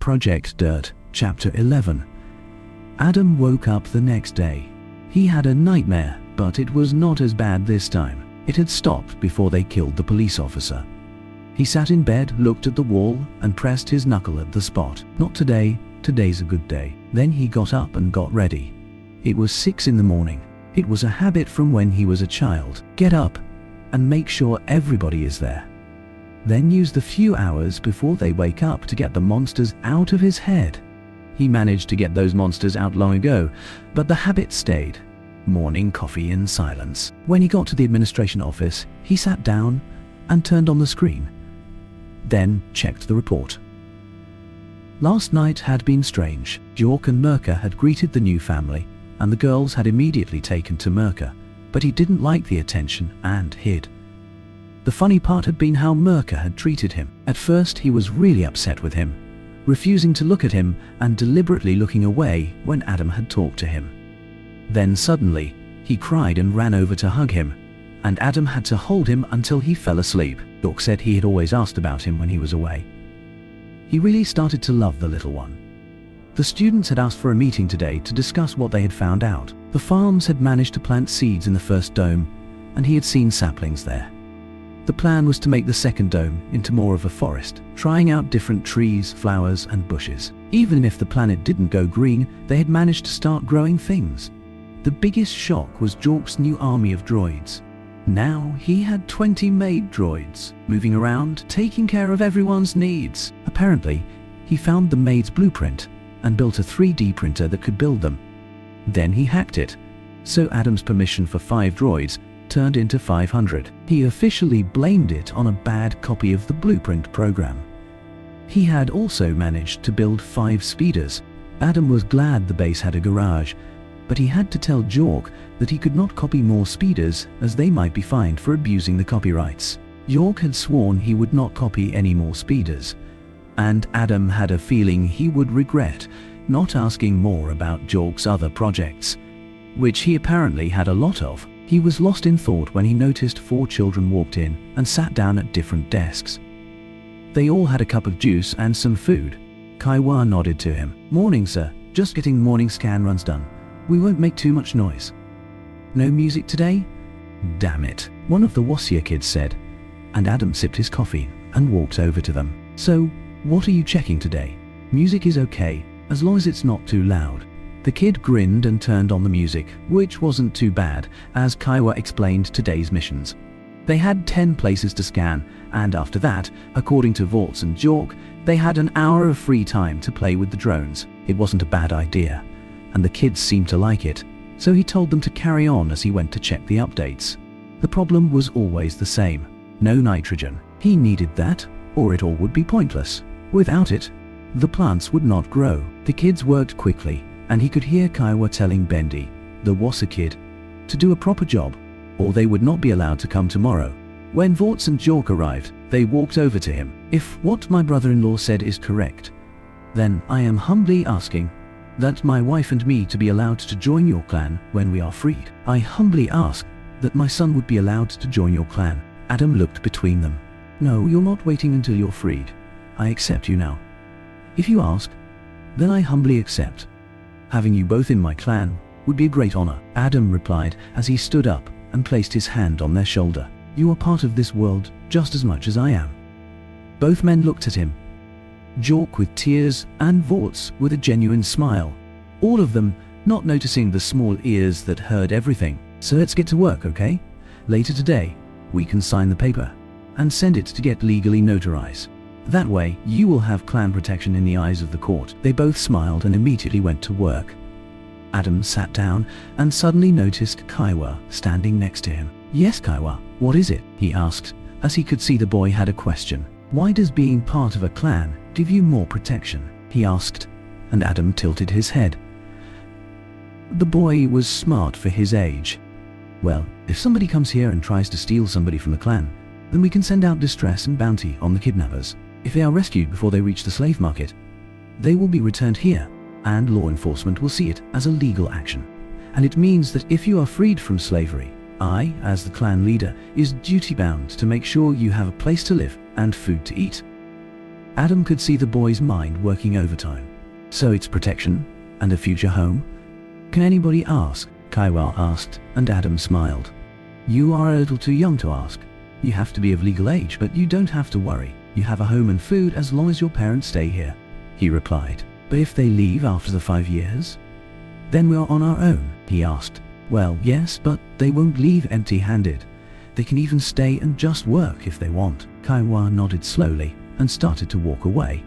Project Dirt, Chapter 11. Adam woke up the next day. He had a nightmare, but it was not as bad this time. It had stopped before they killed the police officer. He sat in bed, looked at the wall, and pressed his knuckle at the spot. Not today, today's a good day. Then he got up and got ready. It was 6 in the morning. It was a habit from when he was a child. Get up and make sure everybody is there. Then use the few hours before they wake up to get the monsters out of his head. He managed to get those monsters out long ago, but the habit stayed. Morning coffee in silence. When he got to the administration office, he sat down and turned on the screen. Then checked the report. Last night had been strange. York and Mirka had greeted the new family, and the girls had immediately taken to Mirka, but he didn't like the attention and hid. The funny part had been how Mirka had treated him. At first he was really upset with him, refusing to look at him and deliberately looking away when Adam had talked to him. Then suddenly, he cried and ran over to hug him, and Adam had to hold him until he fell asleep. York said he had always asked about him when he was away. He really started to love the little one. The students had asked for a meeting today to discuss what they had found out. The farms had managed to plant seeds in the first dome, and he had seen saplings there. The plan was to make the second dome into more of a forest, trying out different trees, flowers, and bushes. Even if the planet didn't go green, they had managed to start growing things. The biggest shock was Jork's new army of droids. Now he had 20 maid droids, moving around, taking care of everyone's needs. Apparently, he found the maid's blueprint and built a 3D printer that could build them. Then he hacked it, so Adam's permission for 5 droids turned into 500. He officially blamed it on a bad copy of the blueprint program. He had also managed to build 5 speeders. Adam was glad the base had a garage, but he had to tell York that he could not copy more speeders as they might be fined for abusing the copyrights. York had sworn he would not copy any more speeders, and Adam had a feeling he would regret not asking more about York's other projects, which he apparently had a lot of. He was lost in thought when he noticed 4 children walked in and sat down at different desks. They all had a cup of juice and some food. Kaiwa nodded to him. "Morning, sir. Just getting morning scan runs done. We won't make too much noise." "No music today?" "Damn it," one of the Wasia kids said, and Adam sipped his coffee and walked over to them. "So, what are you checking today? Music is okay, as long as it's not too loud." The kid grinned and turned on the music, which wasn't too bad, as Kaiwa explained today's missions. They had 10 places to scan, and after that, according to Vorts and York, they had an hour of free time to play with the drones. It wasn't a bad idea, and the kids seemed to like it, so he told them to carry on as he went to check the updates. The problem was always the same: no nitrogen. He needed that, or it all would be pointless. Without it, the plants would not grow. The kids worked quickly, and he could hear Kaiwa telling Bendy, the Wassa kid, to do a proper job, or they would not be allowed to come tomorrow. When Vorts and York arrived, they walked over to him. "If what my brother-in-law said is correct, then I am humbly asking that my wife and me to be allowed to join your clan when we are freed. I humbly ask that my son would be allowed to join your clan." Adam looked between them. "No, you're not waiting until you're freed. I accept you now. If you ask, then I humbly accept. Having you both in my clan would be a great honor," Adam replied as he stood up and placed his hand on their shoulder. "You are part of this world just as much as I am." Both men looked at him, York with tears and Vorts with a genuine smile, all of them not noticing the small ears that heard everything. "So let's get to work, okay? Later today, we can sign the paper and send it to get legally notarized. That way, you will have clan protection in the eyes of the court." They both smiled and immediately went to work. Adam sat down and suddenly noticed Kaiwa standing next to him. "Yes, Kaiwa, what is it?" he asked, as he could see the boy had a question. "Why does being part of a clan give you more protection?" he asked, and Adam tilted his head. The boy was smart for his age. "Well, if somebody comes here and tries to steal somebody from the clan, then we can send out distress and bounty on the kidnappers. If they are rescued before they reach the slave market, they will be returned here, and law enforcement will see it as a legal action. And it means that if you are freed from slavery, I, as the clan leader, is duty-bound to make sure you have a place to live and food to eat." Adam could see the boy's mind working overtime. So it's protection and a future home? Can anybody ask? Kaiwa asked, and Adam smiled. You are a little too young to ask. You have to be of legal age, but you don't have to worry. You have a home and food as long as your parents stay here, he replied. But if they leave after the 5 years? Then we are on our own, he asked. Well, yes, but they won't leave empty-handed. They can even stay and just work if they want. Kaiwa nodded slowly and started to walk away,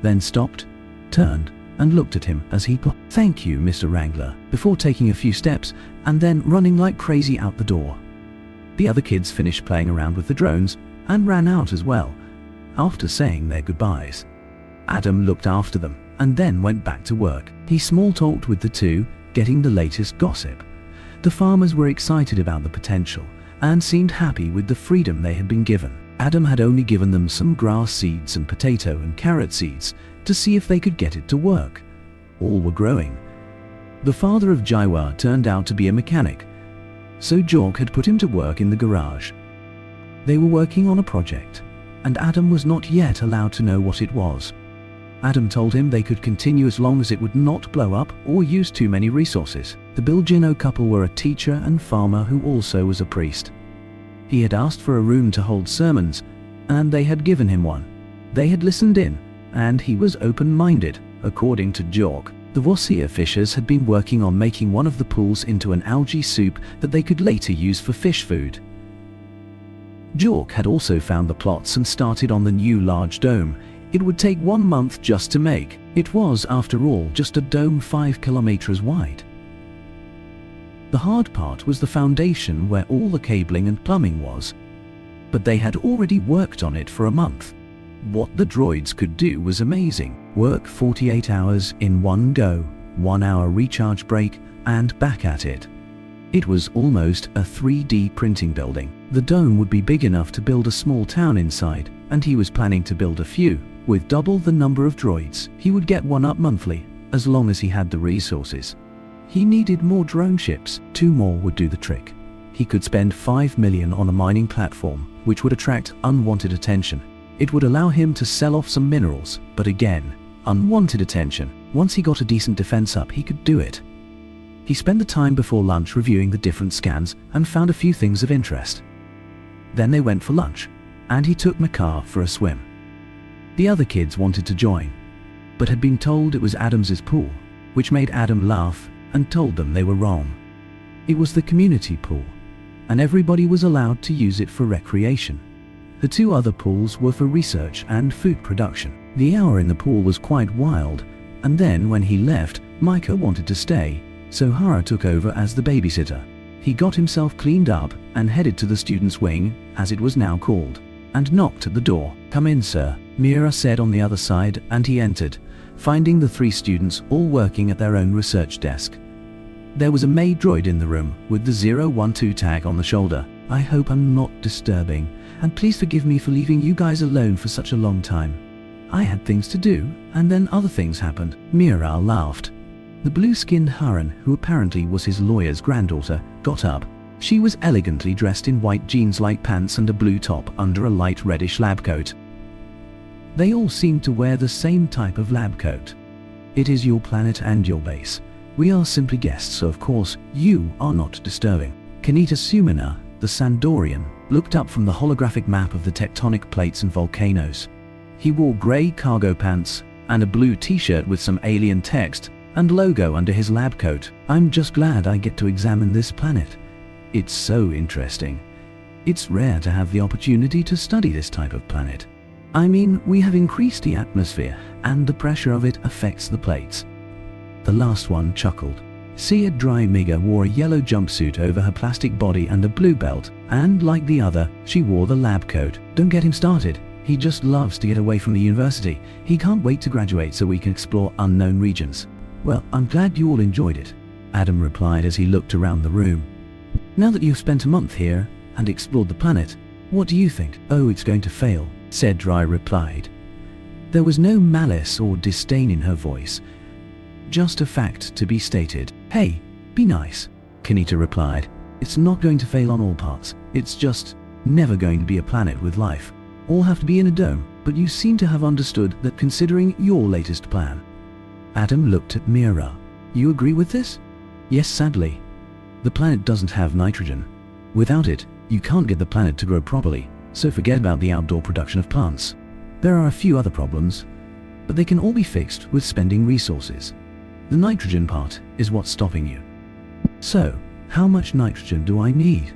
then stopped, turned, and looked at him as he "Thank you, Mr. Wrangler," before taking a few steps and then running like crazy out the door. The other kids finished playing around with the drones and ran out as well, after saying their goodbyes. Adam looked after them and then went back to work. He small-talked with the two, getting the latest gossip. The farmers were excited about the potential and seemed happy with the freedom they had been given. Adam had only given them some grass seeds and potato and carrot seeds to see if they could get it to work. All were growing. The father of Jaiwa turned out to be a mechanic, so Jork had put him to work in the garage. They were working on a project, and Adam was not yet allowed to know what it was. Adam told him they could continue as long as it would not blow up or use too many resources. The Biljino couple were a teacher and farmer who also was a priest. He had asked for a room to hold sermons, and they had given him one. They had listened in, and he was open-minded, according to Jork. The Vosia fishers had been working on making one of the pools into an algae soup that they could later use for fish food. Jork had also found the plots and started on the new large dome. It would take 1 month just to make. It was, after all, just a dome 5 kilometers wide. The hard part was the foundation where all the cabling and plumbing was. But they had already worked on it for a month. What the droids could do was amazing. Work 48 hours in one go, 1 hour recharge break, and back at it. It was almost a 3D printing building. The dome would be big enough to build a small town inside, and he was planning to build a few. With double the number of droids, he would get one up monthly, as long as he had the resources. He needed more drone ships. 2 more would do the trick. He could spend 5 million on a mining platform, which would attract unwanted attention. It would allow him to sell off some minerals, but again, unwanted attention. Once he got a decent defense up, he could do it. He spent the time before lunch reviewing the different scans and found a few things of interest. Then they went for lunch, and he took Makar for a swim. The other kids wanted to join, but had been told it was Adam's pool, which made Adam laugh and told them they were wrong. It was the community pool, and everybody was allowed to use it for recreation. The 2 other pools were for research and food production. The hour in the pool was quite wild, and then when he left, Micah wanted to stay, so Hara took over as the babysitter. He got himself cleaned up and headed to the students' wing, as it was now called, and knocked at the door. "Come in, sir," Mira said on the other side, and he entered, finding the 3 students all working at their own research desk. There was a maid droid in the room with the 012 tag on the shoulder. "I hope I'm not disturbing, and please forgive me for leaving you guys alone for such a long time. I had things to do, and then other things happened." Mira laughed. The blue-skinned Haran, who apparently was his lawyer's granddaughter, got up. She was elegantly dressed in white jeans-like pants and a blue top under a light reddish lab coat. They all seemed to wear the same type of lab coat. "It is your planet and your base. We are simply guests, so of course you are not disturbing." Kanita Sumina, the Sandorian, looked up from the holographic map of the tectonic plates and volcanoes. He wore grey cargo pants and a blue t-shirt with some alien text and logo under his lab coat. "I'm just glad I get to examine this planet. It's so interesting. It's rare to have the opportunity to study this type of planet. I mean, we have increased the atmosphere, and the pressure of it affects the plates." The last one chuckled. Sia Drymiga wore a yellow jumpsuit over her plastic body and a blue belt, and like the other, she wore the lab coat. "Don't get him started. He just loves to get away from the university. He can't wait to graduate so we can explore unknown regions." "Well, I'm glad you all enjoyed it," Adam replied as he looked around the room. "Now that you've spent a month here and explored the planet, what do you think?" "Oh, it's going to fail," said Dry replied. There was no malice or disdain in her voice, just a fact to be stated. "Hey, be nice," Kanita replied. "It's not going to fail on all parts. It's just never going to be a planet with life. All have to be in a dome." but you seem to have understood that considering your latest plan. Adam looked at Mira. You agree with this? Yes, sadly. The planet doesn't have nitrogen. Without it, you can't get the planet to grow properly, so forget about the outdoor production of plants. There are a few other problems, but they can all be fixed with spending resources. The nitrogen part is what's stopping you. So, how much nitrogen do I need?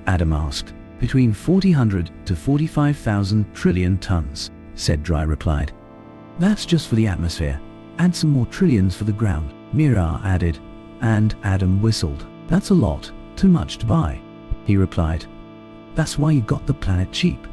Adam asked. Between 4,000 to 45,000 trillion tons, said Dry replied. That's just for the atmosphere. Add some more trillions for the ground, Mira added, and Adam whistled. That's a lot, too much to buy, he replied. That's why you got the planet cheap.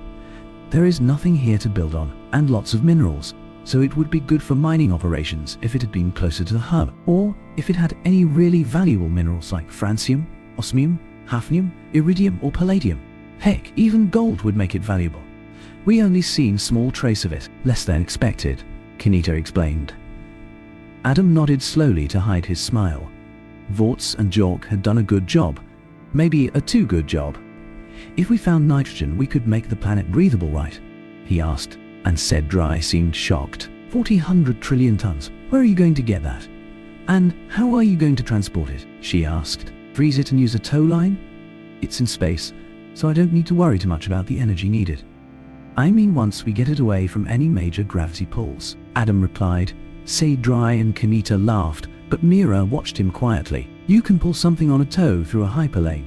There is nothing here to build on, and lots of minerals, so it would be good for mining operations if it had been closer to the hub, or if it had any really valuable minerals like francium, osmium, hafnium, iridium or palladium. Heck, even gold would make it valuable. We only seen small trace of it, less than expected, Kenita explained. Adam nodded slowly to hide his smile. Vorts and Jork had done a good job, maybe a too good job. If we found nitrogen, we could make the planet breathable, right? He asked, and said Dry seemed shocked. 4,000 trillion tons, where are you going to get that? And how are you going to transport it? She asked. Freeze it and use a tow line? It's in space, so I don't need to worry too much about the energy needed. I mean once we get it away from any major gravity pulls, Adam replied. Say Dry and Kenita laughed, but Mira watched him quietly. You can pull something on a tow through a hyperlane.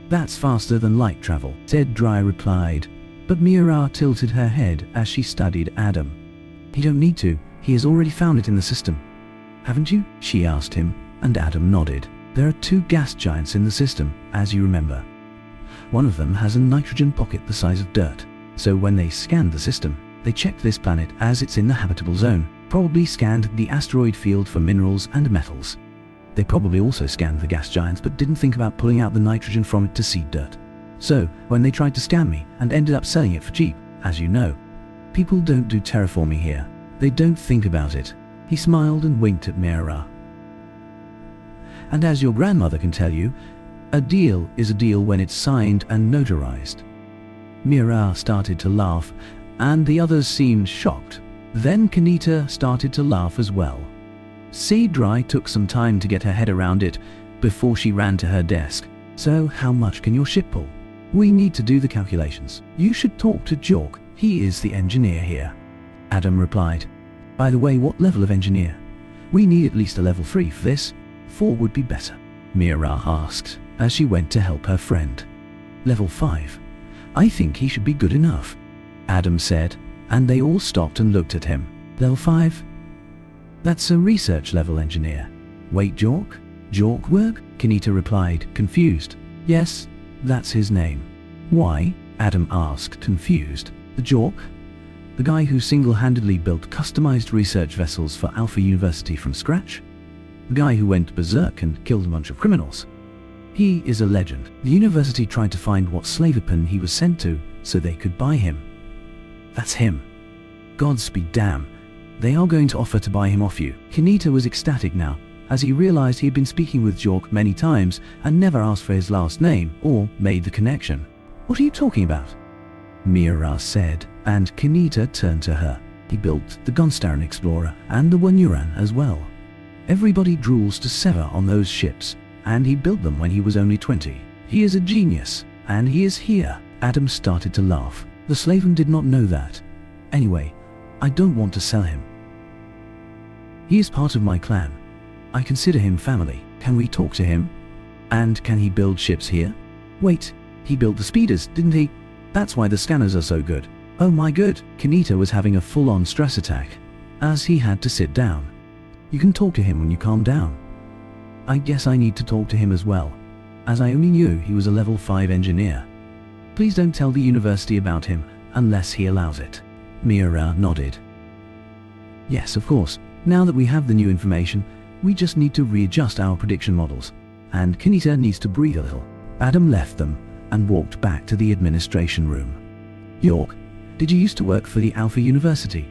That's faster than light travel, said Dry replied, but Mira tilted her head as she studied Adam. You don't need to, he has already found it in the system. Haven't you? She asked him, and Adam nodded. There are 2 gas giants in the system, as you remember. One of them has a nitrogen pocket the size of dirt, so when they scanned the system, they checked this planet as it's in the habitable zone, probably scanned the asteroid field for minerals and metals. They probably also scanned the gas giants but didn't think about pulling out the nitrogen from it to seed dirt. So, when they tried to scam me and ended up selling it for cheap, as you know, people don't do terraforming here. They don't think about it. He smiled and winked at Mira. And as your grandmother can tell you, a deal is a deal when it's signed and notarized. Mira started to laugh, and the others seemed shocked. Then Kenita started to laugh as well. Sea Dry took some time to get her head around it before she ran to her desk. So how much can your ship pull? We need to do the calculations. You should talk to Jork. He is the engineer here. Adam replied. By the way, what level of engineer? We need at least a level 3 for this. 4 would be better, Mira asked as she went to help her friend. Level 5. I think he should be good enough, Adam said, and they all stopped and looked at him. Level 5? That's a research level engineer. Wait, Jork? Jork work? Kenita replied, confused. Yes, that's his name. Why? Adam asked, confused. The Jork? The guy who single-handedly built customized research vessels for Alpha University from scratch? The guy who went berserk and killed a bunch of criminals? He is a legend. The university tried to find what slavepen he was sent to so they could buy him. That's him. Godspeed, damn. They are going to offer to buy him off you. Kenita was ecstatic now, as he realized he had been speaking with Jork many times and never asked for his last name or made the connection. What are you talking about? Mira said, and Kenita turned to her. He built the Gonstaran Explorer and the Wanuran as well. Everybody drools to Sever on those ships, and he built them when he was only 20. He is a genius, and he is here. Adam started to laugh. The Slaven did not know that. Anyway, I don't want to sell him. He is part of my clan. I consider him family. Can we talk to him? And can he build ships here? Wait, he built the speeders, didn't he? That's why the scanners are so good. Oh my god, Kenita was having a full-on stress attack, as he had to sit down. You can talk to him when you calm down. I guess I need to talk to him as well, as I only knew he was a level 5 engineer. Please don't tell the university about him unless he allows it. Mira nodded. Yes, of course. Now that we have the new information, we just need to readjust our prediction models, and Kenita needs to breathe a little. Adam left them and walked back to the administration room. York, did you used to work for the Alpha University?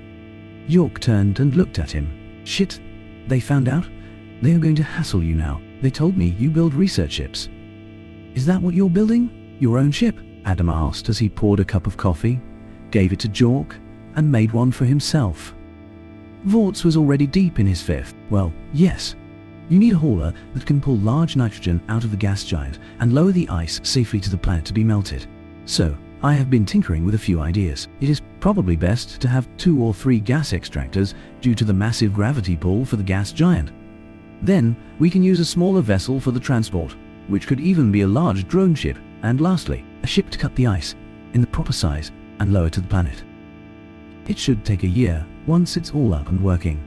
York turned and looked at him. Shit, they found out? They are going to hassle you now. They told me you build research ships. Is that what you're building? Your own ship? Adam asked as he poured a cup of coffee, gave it to Jork, and made one for himself. Vorts was already deep in his fifth. Well, yes. You need a hauler that can pull large nitrogen out of the gas giant and lower the ice safely to the planet to be melted. So, I have been tinkering with a few ideas. It is probably best to have 2 or 3 gas extractors due to the massive gravity pull for the gas giant. Then, we can use a smaller vessel for the transport, which could even be a large drone ship, and lastly, a ship to cut the ice in the proper size and lower to the planet. It should take a year once it's all up and working,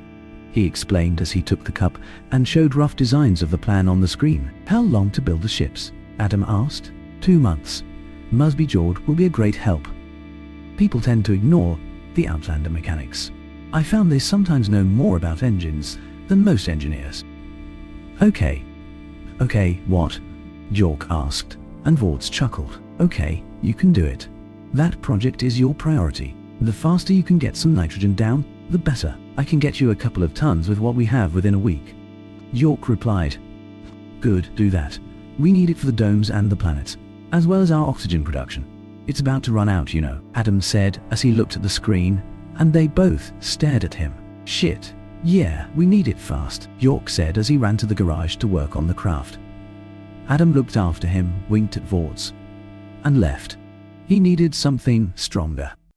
he explained as he took the cup and showed rough designs of the plan on the screen. How long to build the ships? Adam asked. 2 months. Musby George will be a great help. People tend to ignore the Outlander mechanics. I found they sometimes know more about engines than most engineers. Okay, what? Jork asked, and Vorts chuckled. Okay, you can do it. That project is your priority. The faster you can get some nitrogen down, the better. I can get you a couple of tons with what we have within a week. York replied. Good, do that. We need it for the domes and the planets, as well as our oxygen production. It's about to run out, you know, Adam said as he looked at the screen, and they both stared at him. Shit. Yeah, we need it fast, York said as he ran to the garage to work on the craft. Adam looked after him, winked at Vorts, and left. He needed something stronger.